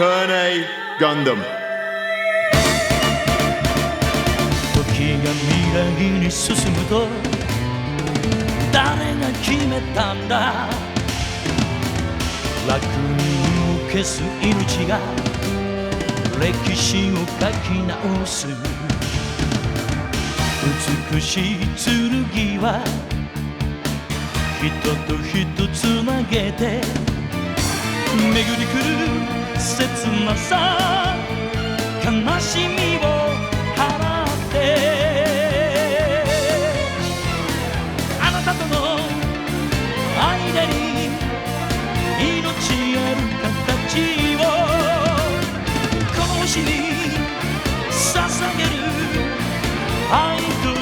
Turn A Gundam。 時が未来に進むと誰が決めたんだ。楽園を消す命が歴史を書き直す。美しい剣は人と人つなげて巡り来る切なさ悲しみを払ってあなたとの間に命ある形をこの星に捧げる愛とい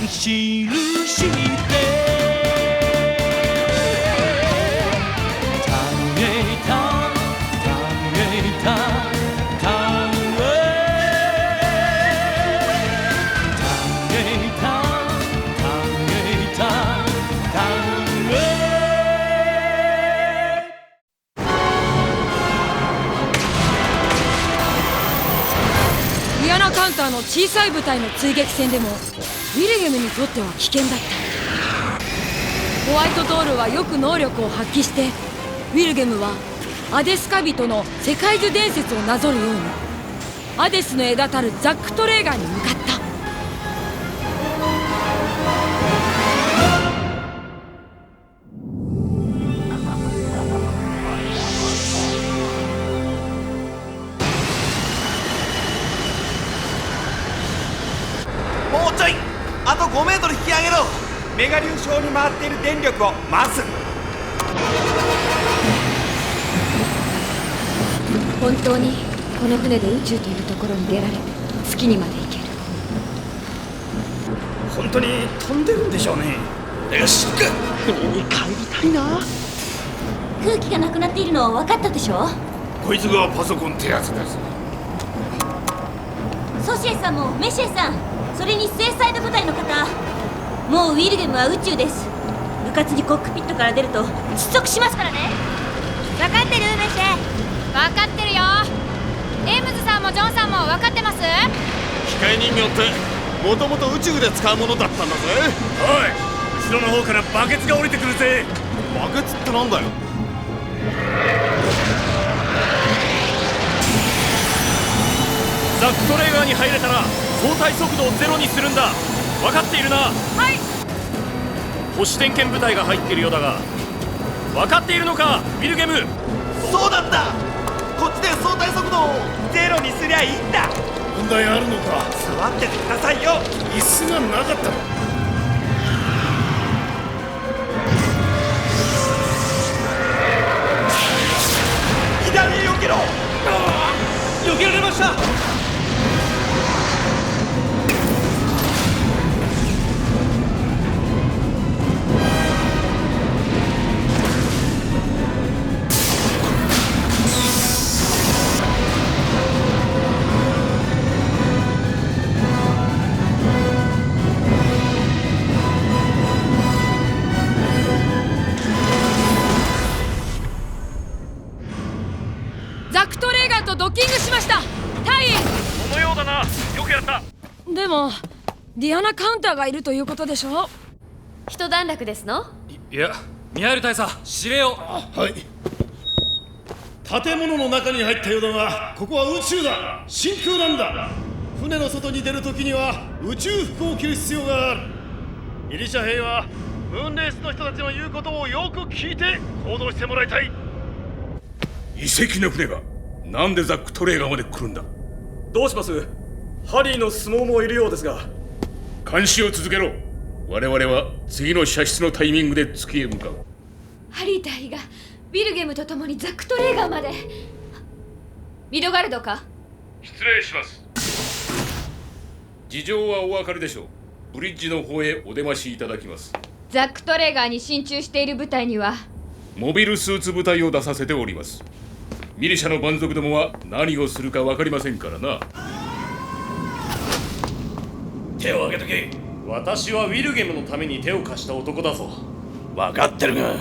う印でカウンターの小さい部隊の追撃戦でもウィルゲムにとっては危険だった。ホワイトトールはよく能力を発揮してウィルゲムはアデスカ人の世界樹伝説をなぞるようにアデスの枝たるザック・トレーガーに向かった。もうちょい、あと5メートル引き上げろ。メガ粒子に回っている電力を回す。本当にこの船で宇宙というところに出られ月にまで行ける。本当に飛んでるんでしょうね。よし行く。船に帰りたいな。空気がなくなっているの分かったでしょ。こいつがパソコンってやつです。ソシエさんもメシエさん、それにスエサイド部隊の方、もうウィルゲムは宇宙です。部活にコックピットから出ると窒息しますからね。分かってるメシエ。分かってるよ。エイムズさんもジョンさんも分かってます。機械人形ってもともと宇宙で使うものだったんだぜ。おい、後ろの方からバケツが降りてくるぜ。バケツってなんだよ。ザックトレーガーに入れたら相対速度をゼロにするんだ。分かっているな。はい。星点検部隊が入っているようだが分かっているのかウィルゲム。そうだった。こっちで相対速度をゼロにすりゃいいんだ。問題あるのか。座っててくださいよ。椅子がなかったの。左へ避けろ。避けられました。ザク・トレーガーとドッキングしました。隊員。そのようだな。よくやった。でもディアナ・カウンターがいるということでしょ。一段落ですの？いや、ミハエル大佐、指令を。はい。建物の中に入ったようだが、ここは宇宙だ。真空なんだ。船の外に出るときには宇宙服を着る必要がある。ギリシャ兵はムーンレースの人たちの言うことをよく聞いて行動してもらいたい。遺跡の船がなんでザック・トレーガーまで来るんだ。どうします？ハリーの相撲もいるようですが。監視を続けろ。我々は次の射出のタイミングで月へ向かう。ハリー隊がウィルゲムと共にザック・トレーガーまで。ミドガルドか？失礼します。事情はお分かりでしょう。ブリッジの方へお出ましいただきます。ザック・トレーガーに進駐している部隊にはモビルスーツ部隊を出させております。ミリシャの蛮族どもは何をするか分かりませんからな。手を挙げとけ。私はウィルゲムのために手を貸した男だぞ。分かってるが、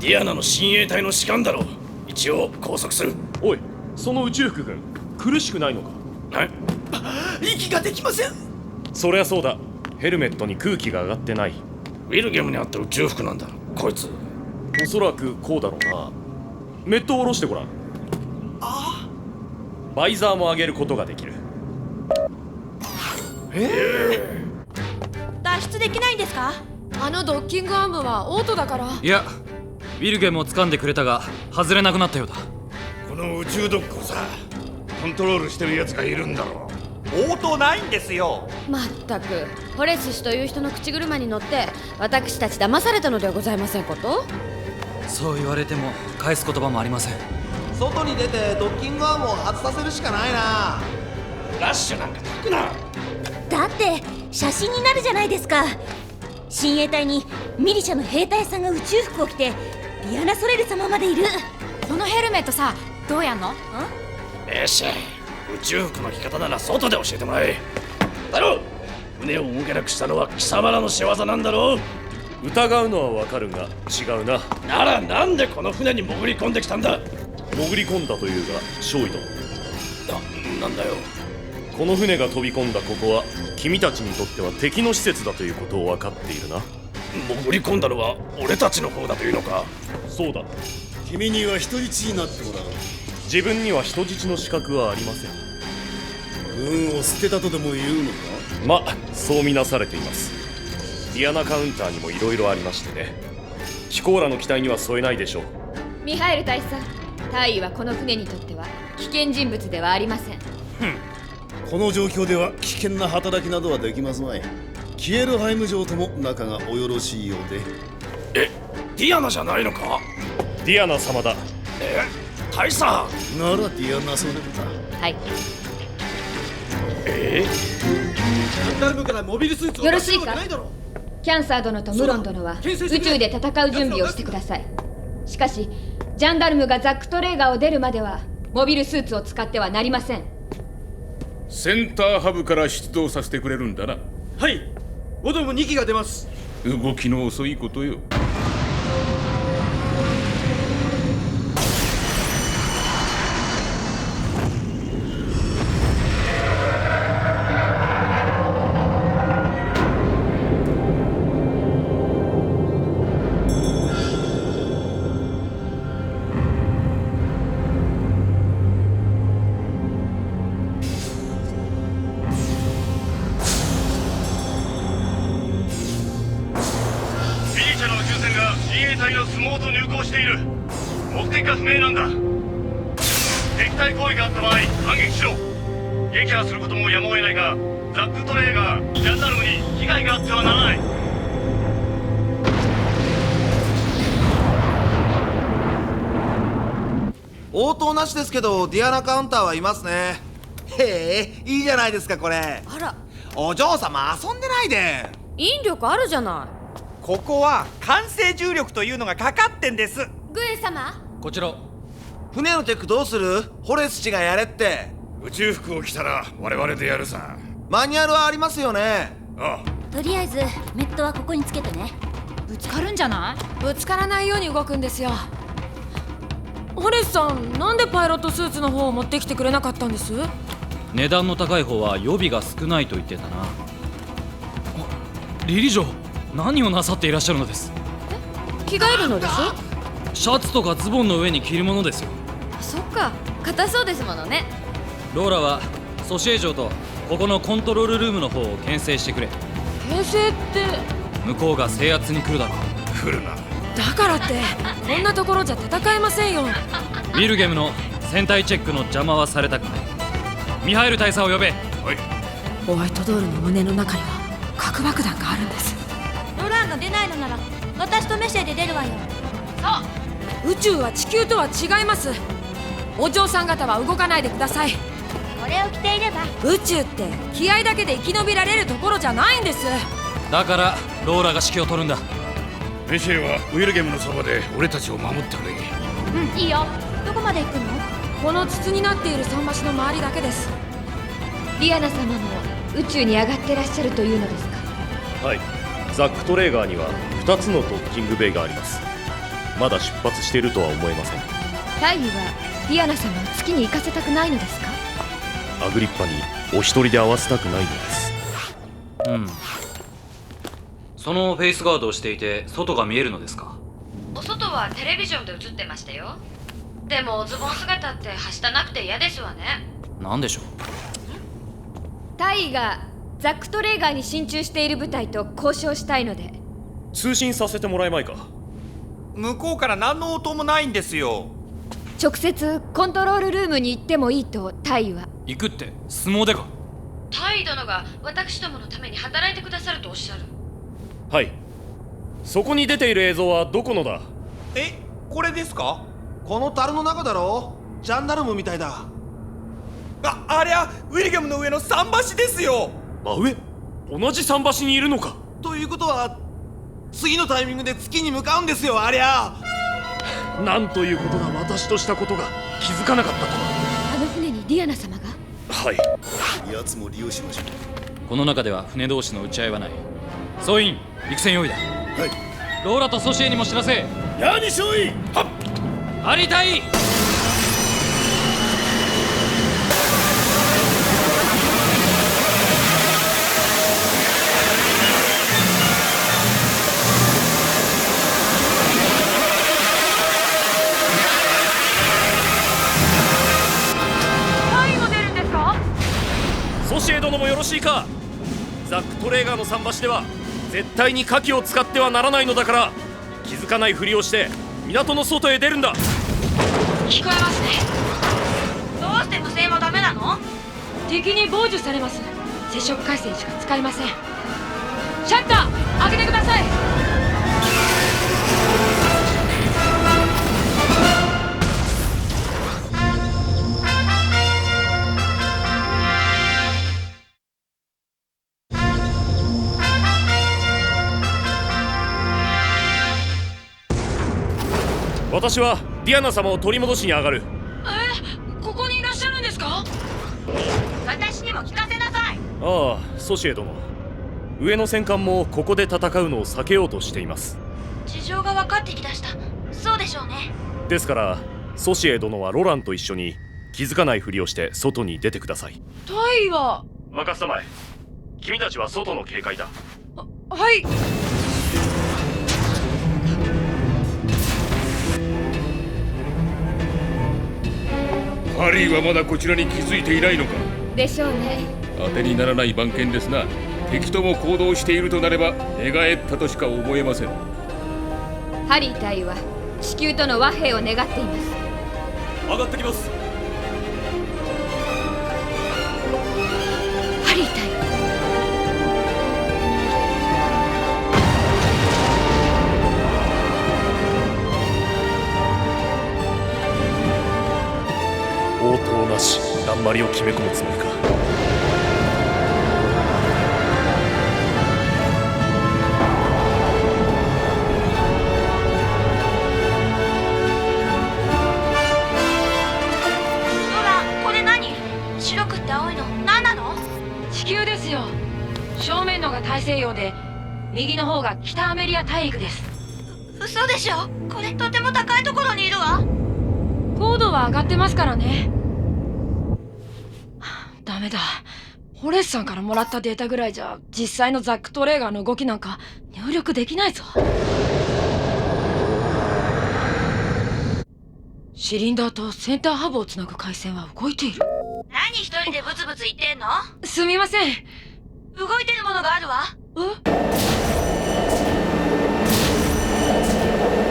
ディアナの親衛隊の士官だろ。一ちを拘束する。おい、その宇宙服君苦しくないのか？息ができません。そりゃそうだ。ヘルメットに空気が上がってない。ウィルゲムにあった宇宙服なんだこいつ。おそらくこうだろうな。メットを下ろしてごらん。バイザーも上げることができる。脱出できないんですか？あのドッキングアームはオートだから。いや、ウィルゲムを掴んでくれたが外れなくなったようだ。この宇宙ドッグをさ、コントロールしてるやつがいるんだろ応答ないんですよ。まったくホレス氏という人の口車に乗って私たち騙されたのではございませんこと？そう言われても返す言葉もありません。外に出てドッキングアームを外させるしかないな。ラッシュなんか炊くな。だって写真になるじゃないですか。親衛隊にミリシャの兵隊さんが宇宙服を着てディアナ・ソレル様までいる。このヘルメットさ、どうやんの？よし、宇宙服の着方なら外で教えてもらえ。だろう、船を動けなくしたのは貴様らの仕業なんだろう。疑うのはわかるが違うな。ならなんでこの船に潜り込んできたんだ？潜り込んだというが少尉殿、なんだよ。この船が飛び込んだここは君たちにとっては敵の施設だということを分かっているな。潜り込んだのは俺たちの方だというのか？そうだ。君には人質になってもらう。自分には人質の資格はありません。運を捨てたとでも言うのか？ま、そう見なされています。ディアナカウンターにもいろいろありましてね。貴公らの期待には添えないでしょう。ミハエル大佐、大尉はこの船にとっては危険人物ではありません。この状況では危険な働きなどはできますまい。キエルハイム城とも仲がおよろしいようで。ディアナじゃないのか？ディアナ様だ。大佐。ならディアナソレルだ。はい。ダルムからモビルスーツをよろしいか？出すわけないだろ。キャンサー殿とムロン殿は宇宙で戦う準備をしてください。しかしジャンダルムがザックトレーガーを出るまではモビルスーツを使ってはなりません。センターハブから出動させてくれるんだな。はい、オドム2機が出ます。動きの遅いことよ。自衛隊の相撲と入港している。目的が不明なんだ。敵対行為があった場合反撃しろ。撃破することもやむを得ないが、ザックトレーがジャンダルムに被害があってはならない。応答なしですけどディアナカウンターはいますね。へえ、いいじゃないですかこれ。あら、お嬢様遊んでないで。引力あるじゃない。ここは慣性重力というのがかかってんです。グエン様、こちら。船のテックどうする？ホレス氏がやれって。宇宙服を着たら我々でやるさ。マニュアルはありますよね。あとりあえずメットはここにつけてね。ぶつかるんじゃない？ぶつからないように動くんですよ。ホレスさん、なんでパイロットスーツの方を持ってきてくれなかったんです？値段の高い方は予備が少ないと言ってたな。リリ嬢、何をなさっていらっしゃるのです？着替えるのでしょ？シャツとかズボンの上に着るものですよ。そっか、硬そうですものね。ローラはソシエ嬢とここのコントロールルームの方を牽制してくれ。牽制って向こうが制圧に来るだろう。来るな。だからってこんなところじゃ戦えませんよ。ウィルゲムの船体チェックの邪魔はされたくない。ミハエル大佐を呼べ。はい。ホワイトドールの胸の中には核爆弾があるんです。ロランが出ないのなら私とメシェで出るわよ。宇宙は地球とは違います。お嬢さん方は動かないでください。これを着ていれば。宇宙って気合だけで生き延びられるところじゃないんです。だからローラが指揮を取るんだ。メシェはウィルゲムのそばで俺たちを守ってくれ。うん、いいよ。どこまで行くの？この筒になっている桟橋の周りだけです。リアナ様も宇宙に上がってらっしゃるというのですか？はい、ザックトレーガーには2つのドッキングベイがあります。まだ出発しているとは思えません。大義はディアナ様を月に行かせたくないのですか？アグリッパにお一人で会わせたくないのです。そのフェイスガードをしていて外が見えるのですか？お外はテレビジョンで映ってましたよ。でもズボン姿ってはしたなくて嫌ですわね。なんでしょう。大義がザック・トレーガーに進駐している部隊と交渉したいので。通信させてもらえまいか。向こうから何の音もないんですよ。直接コントロールルームに行ってもいいと大義は。行くって相撲でか？大義殿が私どものために働いてくださるとおっしゃる。はい。そこに出ている映像はどこのだ？これですか？この樽の中だろ。ジャンダルムみたいだ。ありゃウィルゲムの上の桟橋ですよ。真上？同じ桟橋にいるのか？ということは次のタイミングで月に向かうんですよ。ありゃなんということだ。私としたことが気づかなかったとは。あの船にディアナ様が？はい。奴も利用しましょう。この中では船同士の打ち合いはない。総員陸戦用意だ。はい。ローラとソシエにも知らせ。やに少尉。はっ。ありたい。ソシエ殿もよろしいか。ザック・トレーガーの桟橋では絶対に火器を使ってはならないのだから、気づかないふりをして港の外へ出るんだ。聞こえますね。どうして無線はダメなの？敵に傍受されます。接触回線しか使えません。シャッター開けてください。私はディアナ様を取り戻しに上がる。ここにいらっしゃるんですか？私にも聞かせなさい。ああ、ソシエ殿。上の戦艦もここで戦うのを避けようとしています。事情が分かってきだした。そうでしょうね。ですからソシエ殿はロランと一緒に気づかないふりをして外に出てください。タイは？任せたまえ。君たちは外の警戒だ。はい。ハリーはまだこちらに気づいていないのか？でしょうね。当てにならない番犬ですな。敵とも行動しているとなれば寝返ったとしか思えません。ハリー大尉は地球との和平を願っています。上がってきます。ハリー大尉。応答なし、だんまりを決め込むつもりか。これ何？白くって青いの何なの？地球ですよ。正面のが大西洋で右の方が北アメリア大陸です。嘘でしょ？これとても高いところにいるわ。高度は上がってますからね。ダメだ。ホレスさんからもらったデータぐらいじゃ実際のザック・トレーガーの動きなんか入力できないぞ。シリンダーとセンターハブをつなぐ回線は動いている。何一人でブツブツ言ってんの？すみません。動いてるものがあるわ。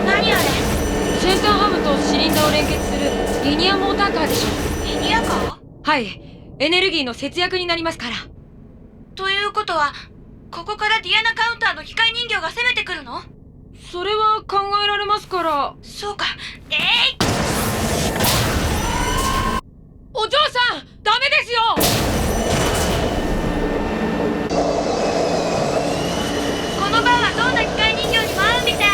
何あれ？センターハブとシリンダーを連結するリニアモーターカーでしょ。リニアカー？はい。エネルギーの節約になりますから。ということはここからディアナカウンターの機械人形が攻めてくるの？それは考えられますから。そうか。お嬢さんダメですよ。このバーはどんな機械人形にも合うみたい。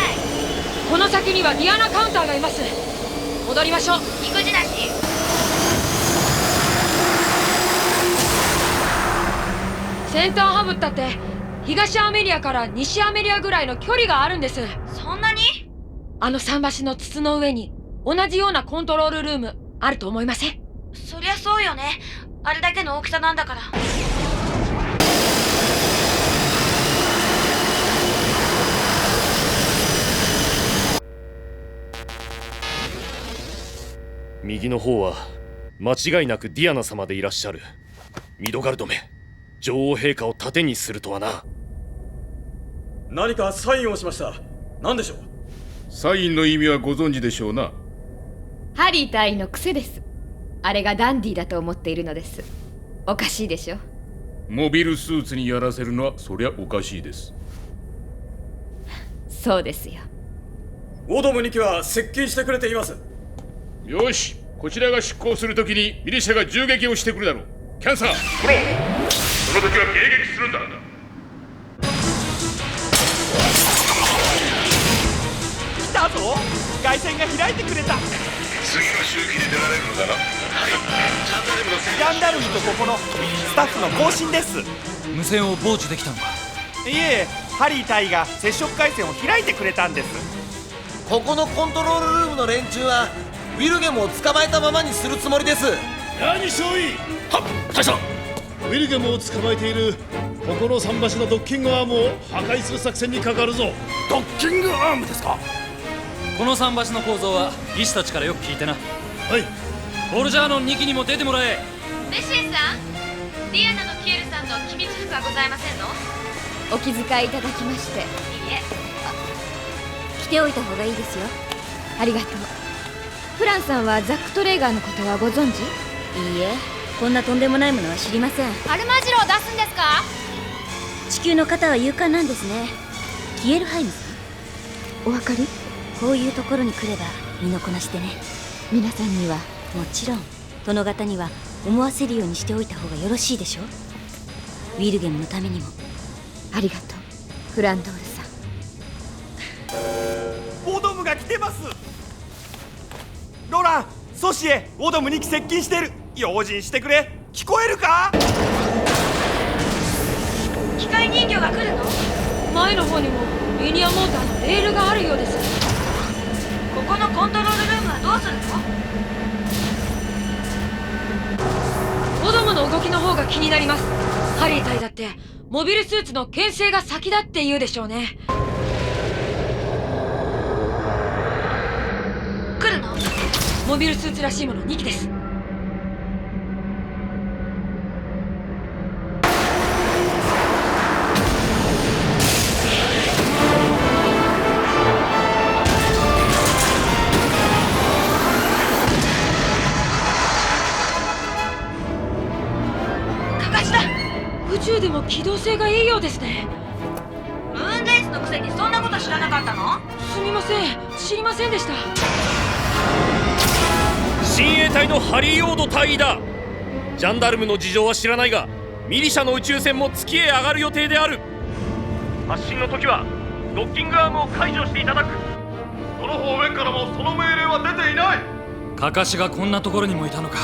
この先にはディアナカウンターがいます。戻りましょう。育児だし。センターハブったって東アメリアから西アメリアぐらいの距離があるんです。そんなに？あの桟橋の筒の上に同じようなコントロールルームあると思いません？そりゃそうよね。あれだけの大きさなんだから。右の方は間違いなくディアナ様でいらっしゃる。ミドガルドめ、女王陛下を盾にするとはな。何かサインをしました。何でしょう？サインの意味はご存知でしょうな。ハリー隊員の癖です。あれがダンディーだと思っているのです。おかしいでしょ。モビルスーツにやらせるのはそりゃおかしいです。そうですよ。オドム2機は接近してくれています。よし、こちらが出港するときにミリシャが銃撃をしてくるだろう。キャンサー、フロー、その時は迎撃するんだ。来たぞ。外線が開いてくれた。次の周期で出られるのだな。はい、ジャンダルムとここのスタッフの更新です。無線を傍受できたのか？いえ、ハリー隊が接触回線を開いてくれたんです。ここのコントロールルームの連中はウィルゲムを捕まえたままにするつもりです。何少尉。はっ、大佐。ウィルゲムを捕まえているここの桟橋のドッキングアームを破壊する作戦にかかるぞ。ドッキングアームですか？この桟橋の構造は技師たちからよく聞いてな。はい。ボルジャーノン2機にも出てもらえ。メシエさん、ディアナのキエルさんの機密服はございませんの？お気遣いいただきまして。いいえ。着ておいた方がいいですよ。ありがとう。フランさんはザック・トレーガーのことはご存知？いいえ、こんなとんでもないものは知りません。アルマジロを出すんですか？地球の方は勇敢なんですね。キエルハイムさん、お分かり？こういうところに来れば身のこなしでね。皆さんにはもちろん殿方には思わせるようにしておいた方がよろしいでしょう。ウィルゲムのためにも。ありがとう、フランドールさん。オドムが来てます。ロラン、ソシエ、オドム2機接近してる。用心してくれ。聞こえるか？機械人形が来るの？前の方にもリニアモーターのレールがあるようです。ここのコントロールルームはどうするの？オドムの動きの方が気になります。ハリー隊だってモビルスーツの牽制が先だって言うでしょうね。来るの？モビルスーツらしいもの2機です。宇宙でも機動性がいいようですね。ムーンレースのくせにそんなこと知らなかったの？すみません、知りませんでした。親衛隊のハリー・オード大尉だ。ジャンダルムの事情は知らないが、ミリシャの宇宙船も月へ上がる予定である。発進の時はドッキングアームを解除していただく。どの方面からもその命令は出ていない。カカシがこんなところにもいたのか。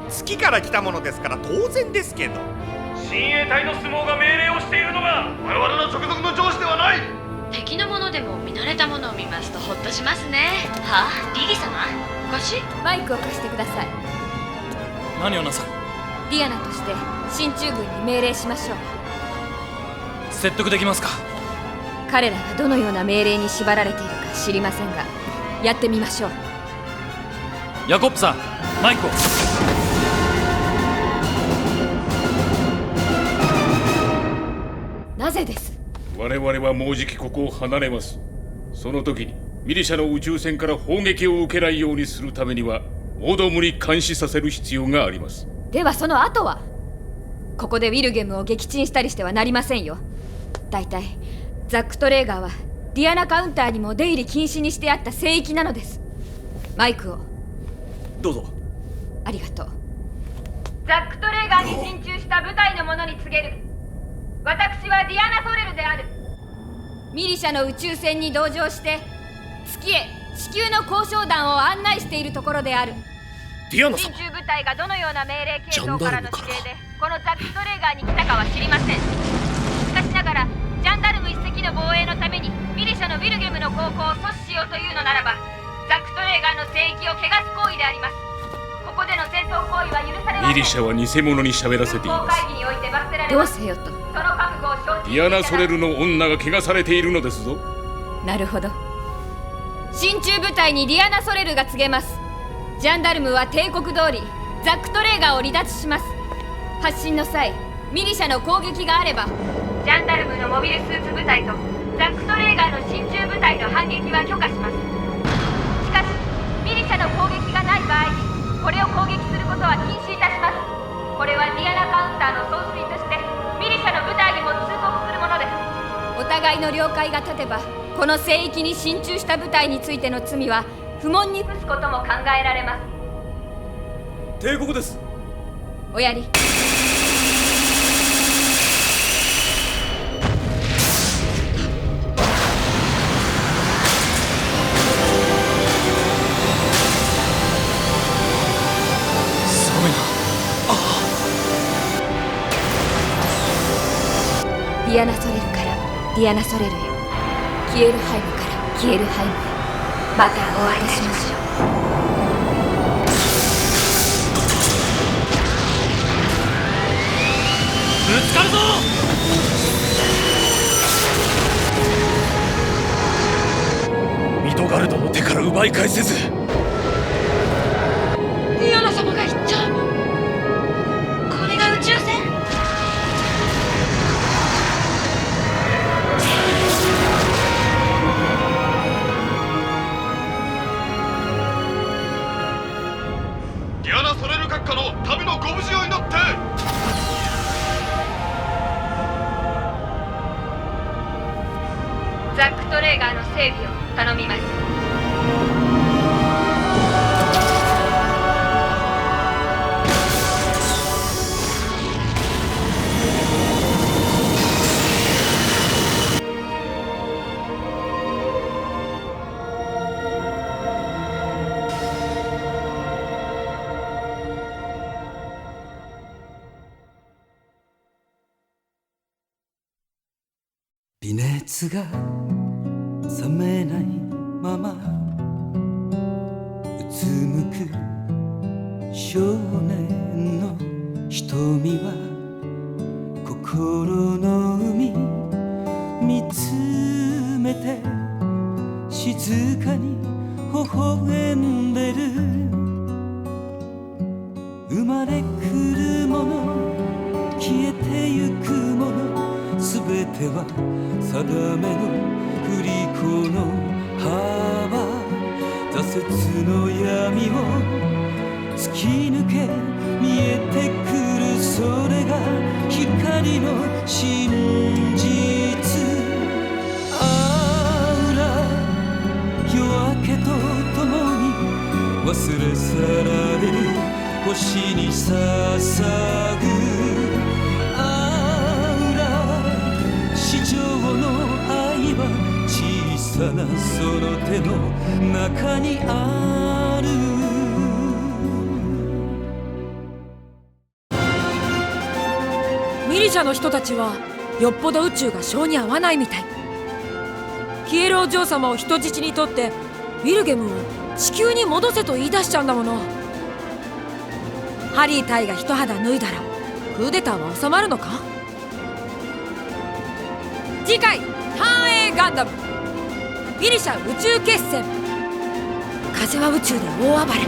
月から来たものですから当然ですけど。親衛隊の相撲が命令をしているのが我々の直属の上司ではない。敵のものでも見慣れたものを見ますとホッとしますね。はあ、リリ様？おかしい？マイクを貸してください。何をなさる？ディアナとして進駐軍に命令しましょう。説得できますか？彼らがどのような命令に縛られているか知りませんが、やってみましょう。ヤコップさん、マイクを。なぜです？我々はもうじきここを離れます。その時にミリシャの宇宙船から砲撃を受けないようにするためにはオドムに監視させる必要があります。ではその後は？ここでウィルゲムを撃沈したりしてはなりませんよ。だいたいザック・トレーガーはディアナカウンターにも出入り禁止にしてあった聖域なのです。マイクをどうぞ。ありがとう。ザック・トレーガーに進駐した部隊の者に告げる。私はディアナ・ソレルである。ミリシャの宇宙船に同乗して月へ地球の交渉団を案内しているところである。ディアナ様、進駐部隊がどのような命令系統からの指令でこのザック・トレーガーに来たかは知りません。しかしながらジャンダルム一隻の防衛のためにミリシャのウィルゲムの航行を阻止しようというのならば、ザック・トレレーガーの聖域を汚す行為であります。ここでの戦闘行為は許されません。ミリシャは偽物に喋らせています。会議において罰せられどうます。せよと。その覚悟を承知ディアナ・ソレルの女が汚されているのですぞ。なるほど。進駐部隊にディアナ・ソレルが告げます。ジャンダルムは帝国通りザック・トレーガーを離脱します。発進の際ミリシャの攻撃があればジャンダルムのモビルスーツ部隊とザック・トレーガーの進駐部隊の反撃は許可します。しかしミリシャの攻撃がない場合にこれを攻撃することは禁止いたします。これはディアナカウンターの総帥としてミリシャの部隊にも通告するものです。お互いの了解が立てばこの聖域に進駐した部隊についての罪は不問に付すことも考えられます。帝国です。おやり。ディアナ・ソレルからディアナ・ソレルへ、キエルハイムからキエルハイムへ、バトルを終わりしましょう。ぶつかるぞ。ミドガルドの手から奪い返せず、ディアナ様が行っちゃう。これが宇宙船。ディアナ・ソレル閣下の旅のご無事を祈って。ザック・トレーガーの整備を頼みます。微熱が冷めないままうつむく少年の瞳は心の海見つめて静かに微笑んでる。生まれ来るもの消えてゆくものすべては定めの振り子の幅、挫折の闇を突き抜け見えてくる、それが光の真実。あら夜明けとともに忘れ去られる星に捧ぐ。地上の愛は小さなその手の中にある。ミリシャの人たちはよっぽど宇宙が性に合わないみたい。キエルお嬢様を人質にとってウィルゲムを地球に戻せと言い出しちゃうんだもの。ハリー隊が一肌脱いだらクーデターは収まるのか。次回単影ガンダムギリシャ宇宙決戦。風は宇宙で大暴れ。